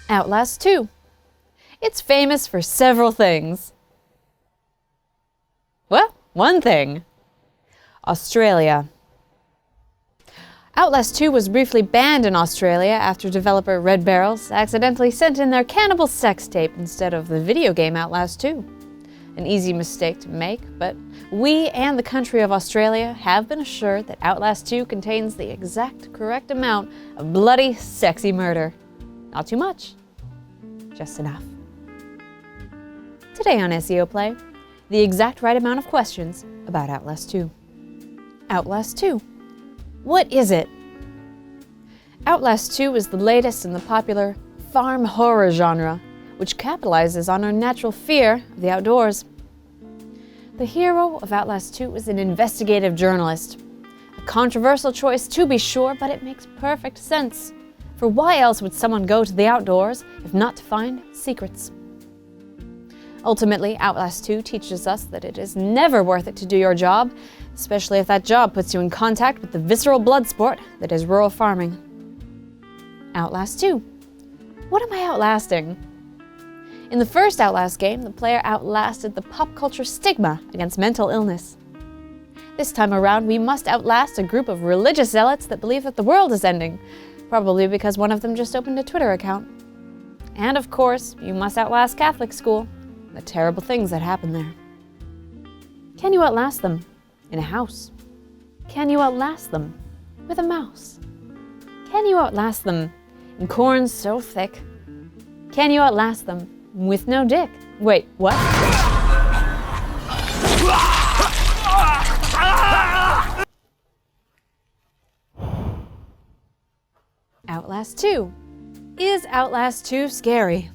Outlast 2. It's famous for several things. Well, one thing. Australia. Outlast 2 was briefly banned in Australia after developer Red Barrels accidentally sent in their cannibal sex tape instead of the video game Outlast 2. An easy mistake to make, but we and the country of Australia have been assured that Outlast 2 contains the exact correct amount of bloody, sexy murder. Not too much, just enough. Today on SEO Play, the exact right amount of questions about Outlast 2. Outlast 2. What is it? Outlast 2 is the latest in the popular farm horror genre, which capitalizes on our natural fear of the outdoors. The hero of Outlast 2 is an investigative journalist. A controversial choice to be sure, but it makes perfect sense. For why else would someone go to the outdoors if not to find secrets? Ultimately, Outlast 2 teaches us that it is never worth it to do your job, especially if that job puts you in contact with the visceral blood sport that is rural farming. Outlast 2. What am I outlasting? In the first Outlast game, the player outlasted the pop culture stigma against mental illness. This time around, we must outlast a group of religious zealots that believe that the world is ending, probably because one of them just opened a Twitter account. And of course, you must outlast Catholic school, the terrible things that happen there. Can you outlast them in a house? Can you outlast them with a mouse? Can you outlast them in corn so thick? Can you outlast them with no dick? Wait, what? Outlast 2. Is Outlast 2 scary?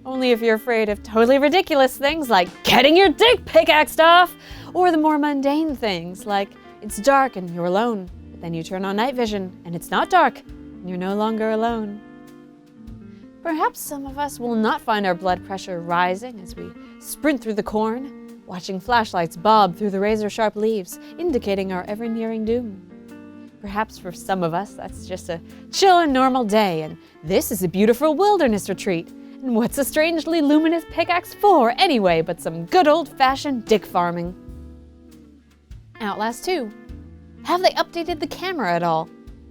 Only if you're afraid of totally ridiculous things like getting your dick pickaxed off, or the more mundane things like it's dark and you're alone, but then you turn on night vision and it's not dark and you're no longer alone. Perhaps some of us will not find our blood pressure rising as we sprint through the corn, watching flashlights bob through the razor-sharp leaves, indicating our ever-nearing doom. Perhaps for some of us, that's just a chill and normal day, and this is a beautiful wilderness retreat. And what's a strangely luminous pickaxe for anyway but some good old-fashioned dick farming? Outlast 2. Have they updated the camera at all?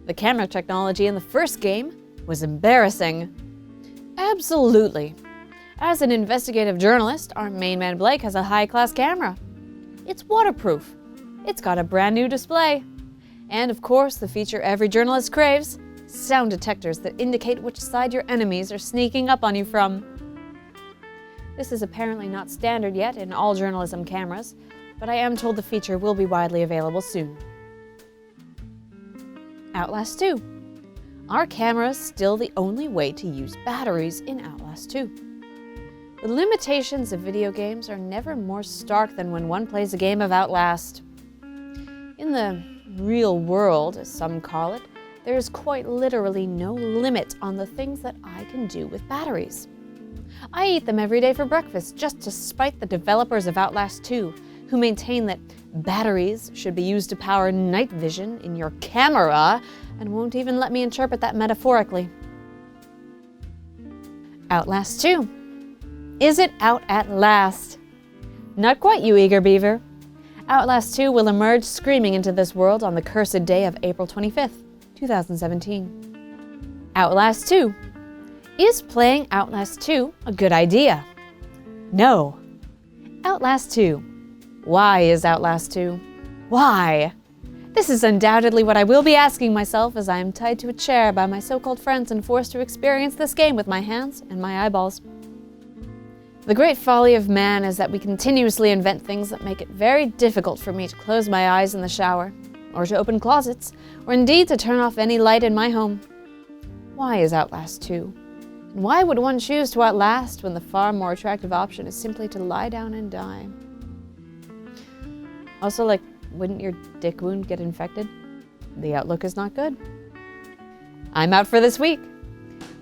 The camera technology in the first game was embarrassing. Absolutely. As an investigative journalist, our main man Blake has a high-class camera. It's waterproof. It's got a brand new display. And of course, the feature every journalist craves, sound detectors that indicate which side your enemies are sneaking up on you from. This is apparently not standard yet in all journalism cameras, but I am told the feature will be widely available soon. Outlast 2. Are cameras still the only way to use batteries in Outlast 2? The limitations of video games are never more stark than when one plays a game of Outlast. In the real world, as some call it, there is quite literally no limit on the things that I can do with batteries. I eat them every day for breakfast just to spite the developers of Outlast 2, who maintain that batteries should be used to power night vision in your camera and won't even let me interpret that metaphorically. Outlast 2. Is it out at last? Not quite, you eager beaver. Outlast 2 will emerge screaming into this world on the cursed day of April 25th, 2017. Outlast 2. Is playing Outlast 2 a good idea? No. Outlast 2. Why is Outlast 2? Why? This is undoubtedly what I will be asking myself as I am tied to a chair by my so-called friends and forced to experience this game with my hands and my eyeballs. The great folly of man is that we continuously invent things that make it very difficult for me to close my eyes in the shower, or to open closets, or indeed to turn off any light in my home. Why is Outlast 2? And why would one choose to outlast when the far more attractive option is simply to lie down and die? Also, wouldn't your dick wound get infected? The outlook is not good. I'm out for this week.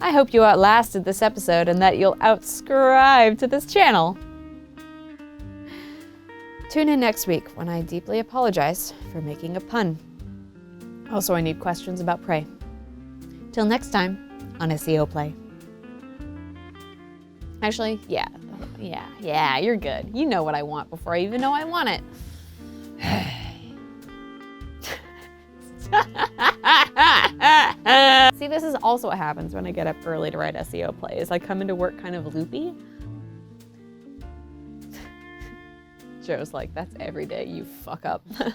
I hope you outlasted this episode and that you'll outscribe to this channel. Tune in next week when I deeply apologize for making a pun. Also, I need questions about prey. Till next time on SEO Play. Actually, yeah, you're good. You know what I want before I even know I want it. See, this is also what happens when I get up early to write SEO plays. I come into work kind of loopy. Joe's like, that's every day you fuck up.